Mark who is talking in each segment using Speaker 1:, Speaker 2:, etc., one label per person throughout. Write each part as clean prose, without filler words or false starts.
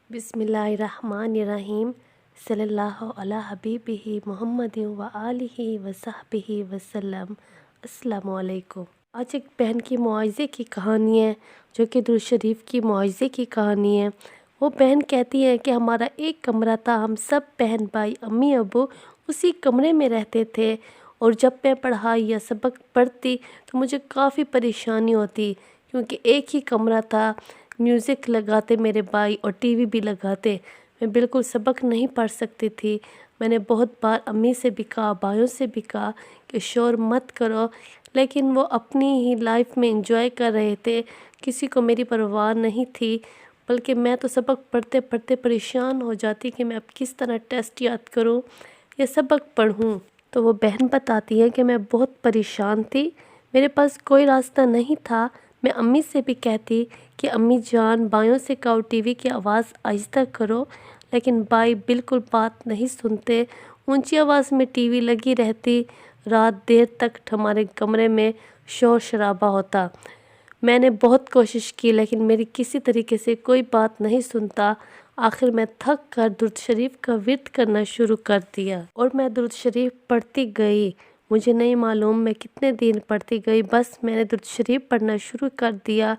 Speaker 1: बिस्मिल्लाहिर्रहमानिर्रहीम सल्लल्लाहु अला हबीबिही मुहम्मद व आलिही व सहबिही वसल्लम। अस्सलामु अलैकुम। आज एक बहन की मुआवज़े की कहानी है जो कि दुरूद शरीफ की मुआवज़े की कहानी है। वो बहन कहती है कि हमारा एक कमरा था, हम सब बहन भाई अम्मी अबू उसी कमरे में रहते थे और जब मैं पढ़ाई या सबक पढ़ती तो मुझे काफ़ी परेशानी होती क्योंकि एक ही कमरा था। म्यूज़िक लगाते मेरे भाई और टीवी भी लगाते, मैं बिल्कुल सबक नहीं पढ़ सकती थी। मैंने बहुत बार अम्मी से भी कहा, भाइयों से भी कहा कि शोर मत करो, लेकिन वो अपनी ही लाइफ में एंजॉय कर रहे थे, किसी को मेरी परवाह नहीं थी। बल्कि मैं तो सबक पढ़ते पढ़ते परेशान हो जाती कि मैं अब किस तरह टेस्ट याद करूं या सबक पढ़ूं। तो वो बहन बताती है कि मैं बहुत परेशान थी, मेरे पास कोई रास्ता नहीं था। मैं अम्मी से भी कहती कि अम्मी जान, भाइयों से कहो टीवी की आवाज़ आहिस्ता करो, लेकिन भाई बिल्कुल बात नहीं सुनते। ऊंची आवाज़ में टीवी लगी रहती, रात देर तक हमारे कमरे में शोर शराबा होता। मैंने बहुत कोशिश की लेकिन मेरी किसी तरीके से कोई बात नहीं सुनता। आखिर मैं थक कर दुरूद शरीफ का विर्द करना शुरू कर दिया और मैं दुरूद शरीफ पढ़ती गई। मुझे नहीं मालूम मैं कितने दिन पढ़ती गई, बस मैंने दुरूद शरीफ पढ़ना शुरू कर दिया।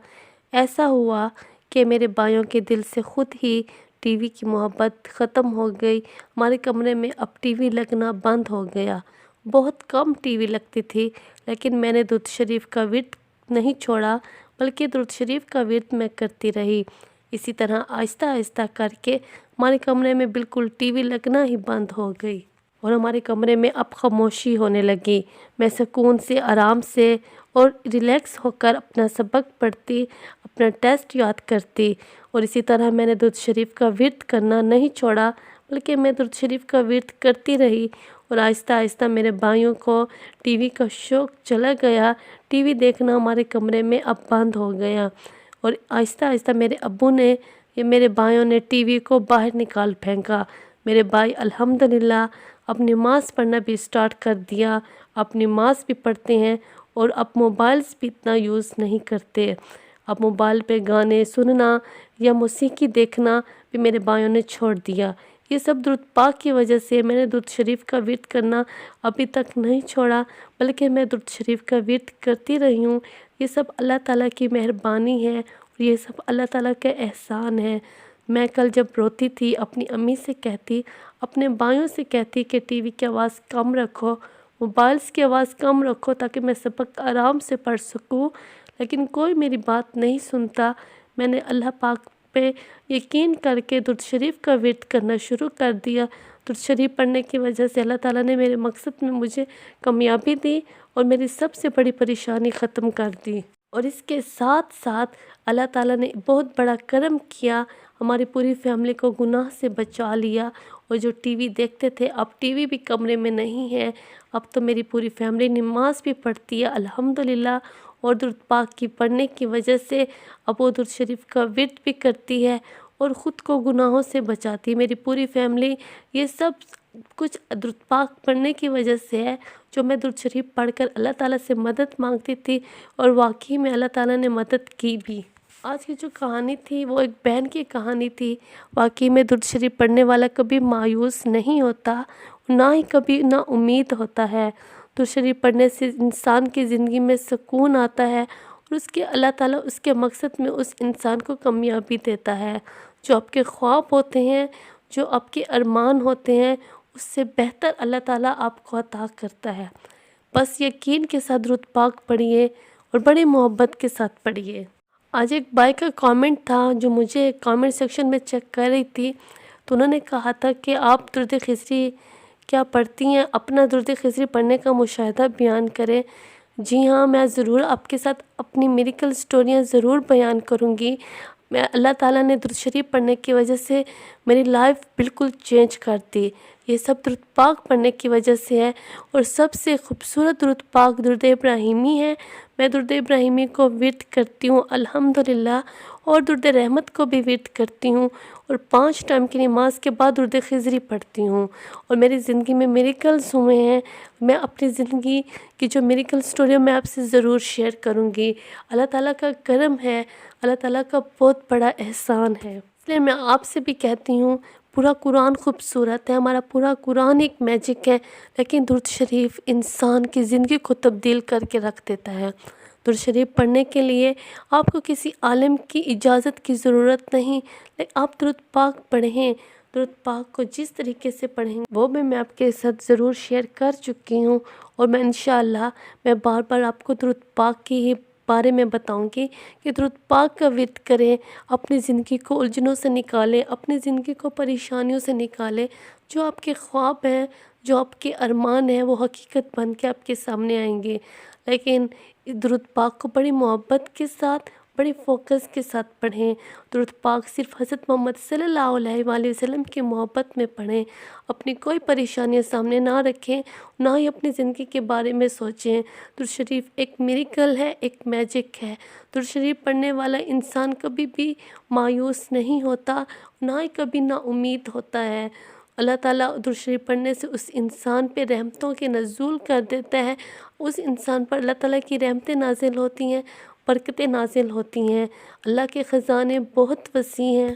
Speaker 1: ऐसा हुआ कि मेरे भाइयों के दिल से खुद ही टीवी की मोहब्बत ख़त्म हो गई। हमारे कमरे में अब टीवी लगना बंद हो गया। बहुत कम टीवी लगती थी, लेकिन मैंने दुरूद शरीफ का विर्द नहीं छोड़ा, बल्कि दुरूद शरीफ का विर्द मैं करती रही। इसी तरह आहिस्ता आहिस्ता करके हमारे कमरे में बिल्कुल टीवी लगना ही बंद हो गई और हमारे कमरे में अब खामोशी होने लगी। मैं सुकून से, आराम से और रिलैक्स होकर अपना सबक पढ़ती, अपना टेस्ट याद करती। और इसी तरह मैंने दुरूद शरीफ का विर्द करना नहीं छोड़ा, बल्कि मैं दुरूद शरीफ का विर्द करती रही। और आहिस्ता आहिस्ता मेरे भाइयों को टीवी का शौक़ चला गया। टीवी देखना हमारे कमरे में अब बंद हो गया और आहिस्ता आहिस्ता मेरे अब्बू ने या मेरे भाइयों ने टीवी को बाहर निकाल फेंका। मेरे भाई अल्हम्दुलिल्लाह अब नमाज़ पढ़ना भी स्टार्ट कर दिया, अब नमाज़ भी पढ़ते हैं और अब मोबाइल्स भी इतना यूज़ नहीं करते। अब मोबाइल पे गाने सुनना या मौसीकी देखना भी मेरे भाइयों ने छोड़ दिया। ये सब दुरूद पाक की वजह से मैंने दुरूद शरीफ का विर्द करना अभी तक नहीं छोड़ा, बल्कि मैं दुरूद शरीफ का विर्द करती रही हूँ। ये सब अल्लाह ताला की मेहरबानी है और ये सब अल्लाह ताला का एहसान है। मैं कल जब रोती थी अपनी अम्मी से कहती, अपने भाइयों से कहती कि टीवी की आवाज़ कम रखो, मोबाइल्स की आवाज़ कम रखो ताकि मैं सबक आराम से पढ़ सकूं, लेकिन कोई मेरी बात नहीं सुनता। मैंने अल्लाह पाक पे यकीन करके दुरूद शरीफ का विर्द करना शुरू कर दिया। दुरूद शरीफ पढ़ने की वजह से अल्लाह ताला ने मेरे मकसद में मुझे कामयाबी दी और मेरी सबसे बड़ी परेशानी ख़त्म कर दी। और इसके साथ साथ अल्लाह ताला ने बहुत बड़ा करम किया, हमारी पूरी फैमिली को गुनाह से बचा लिया। और जो टीवी देखते थे अब टीवी भी कमरे में नहीं है। अब तो मेरी पूरी फैमिली नमाज़ भी पढ़ती है अल्हम्दुलिल्लाह, और दुरूद पाक की पढ़ने की वजह से अब वो दुरूद शरीफ का विर्द भी करती है और ख़ुद को गुनाहों से बचाती है। मेरी पूरी फैमिली ये सब कुछ दुरूद पाक पढ़ने की वजह से है, जो मैं दुरूद शरीफ पढ़कर अल्लाह ताला से मदद मांगती थी और वाकई में अल्लाह ताला ने मदद की भी। आज की जो कहानी थी वो एक बहन की कहानी थी। वाकई में दुरूद शरीफ पढ़ने वाला कभी मायूस नहीं होता, ना ही कभी ना उम्मीद होता है। दुरूद शरीफ पढ़ने से इंसान की ज़िंदगी में सुकून आता है और उसके अल्लाह ताला उसके मकसद में उस इंसान को कामयाबी देता है। जो आपके ख्वाब होते हैं, जो आपके अरमान होते हैं, उससे बेहतर अल्लाह ताला आपको अता करता है। बस यकीन के साथ दुरूद पाक पढ़िए और बड़ी मोहब्बत के साथ पढ़िए। आज एक भाई का कमेंट था जो मुझे कमेंट सेक्शन में चेक कर रही थी, तो उन्होंने कहा था कि आप दुरूद खिज़री क्या पढ़ती हैं, अपना दुरूद खिज़री पढ़ने का मुशाहिदा बयान करें। जी हाँ, मैं ज़रूर आपके साथ अपनी मिरेकल स्टोरियाँ ज़रूर बयान करूँगी। मैं अल्लाह ताला ने दुरूद शरीफ पढ़ने की वजह से मेरी लाइफ बिल्कुल चेंज कर दी। ये सब दुरूद पाक पढ़ने की वजह से है और सबसे खूबसूरत दुरूद पाक दुरूद इब्राहिमी है। मैं दुरूद इब्राहिमी को विर्द करती हूँ अल्हम्दुलिल्लाह, और दुरूद रहमत को भी विर्द करती हूँ और 5 टाइम की नमाज के बाद दुरूद खिज़री पढ़ती हूँ। और मेरी ज़िंदगी में मिरेकल्स हुए हैं। मैं अपनी ज़िंदगी की जो मिरेकल स्टोरी मैं आपसे ज़रूर शेयर करूँगी। अल्लाह ताला का करम है, अल्लाह ताला का बहुत बड़ा एहसान है। لیے میں آپ سے بھی کہتی ہوں، پورا قرآن خوبصورت ہے، ہمارا پورا قرآن ایک میجک ہے، لیکن درود شریف انسان کی زندگی کو تبدیل کر کے رکھ دیتا ہے۔ درود شریف پڑھنے کے لیے آپ کو کسی عالم کی اجازت کی ضرورت نہیں، لیکن آپ درود پاک پڑھیں۔ درود پاک کو جس طریقے سے پڑھیں وہ بھی میں آپ کے ساتھ ضرور شیئر کر چکی ہوں، اور میں انشاءاللہ میں بار بار آپ کو درود پاک کی ہی بارے میں بتاؤں گی کہ درود پاک کا ورد کریں، اپنی زندگی کو الجھنوں سے نکالیں، اپنی زندگی کو پریشانیوں سے نکالیں، جو آپ کے خواب ہیں، جو آپ کے ارمان ہیں، وہ حقیقت بن کے آپ کے سامنے آئیں گے۔ لیکن درود پاک کو بڑی محبت کے ساتھ، بڑی فوکس کے ساتھ پڑھیں۔ درود پاک صرف حضرت محمد صلی اللہ علیہ وآلہ وسلم کی محبت میں پڑھیں، اپنی کوئی پریشانیاں سامنے نہ رکھیں، نہ ہی اپنی زندگی کے بارے میں سوچیں۔ درود شریف ایک میریکل ہے، ایک میجک ہے۔ درود شریف پڑھنے والا انسان کبھی بھی مایوس نہیں ہوتا، نہ ہی کبھی نا امید ہوتا ہے۔ اللہ تعالیٰ درود شریف پڑھنے سے اس انسان پہ رحمتوں کے نزول کر دیتا ہے، اس انسان پر اللہ تعالیٰ کی رحمتیں نازل ہوتی ہیں، برکتیں نازل ہوتی ہیں۔ اللہ کے خزانے بہت وسیع ہیں،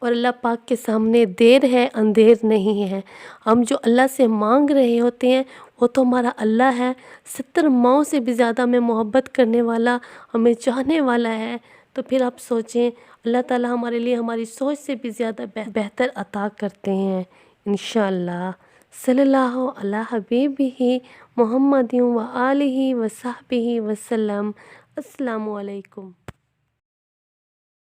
Speaker 1: اور اللہ پاک کے سامنے دیر ہے اندھیر نہیں ہے۔ ہم جو اللہ سے مانگ رہے ہوتے ہیں وہ تو ہمارا اللہ ہے، 70 ماؤں سے بھی زیادہ ہمیں محبت کرنے والا، ہمیں چاہنے والا ہے۔ تو پھر آپ سوچیں، اللہ تعالیٰ ہمارے لیے ہماری سوچ سے بھی زیادہ بہتر عطا کرتے ہیں انشاءاللہ۔ صلی اللہ علی حبیبہ محمد و آلہ و صحبہ وسلم۔ السلام علیکم۔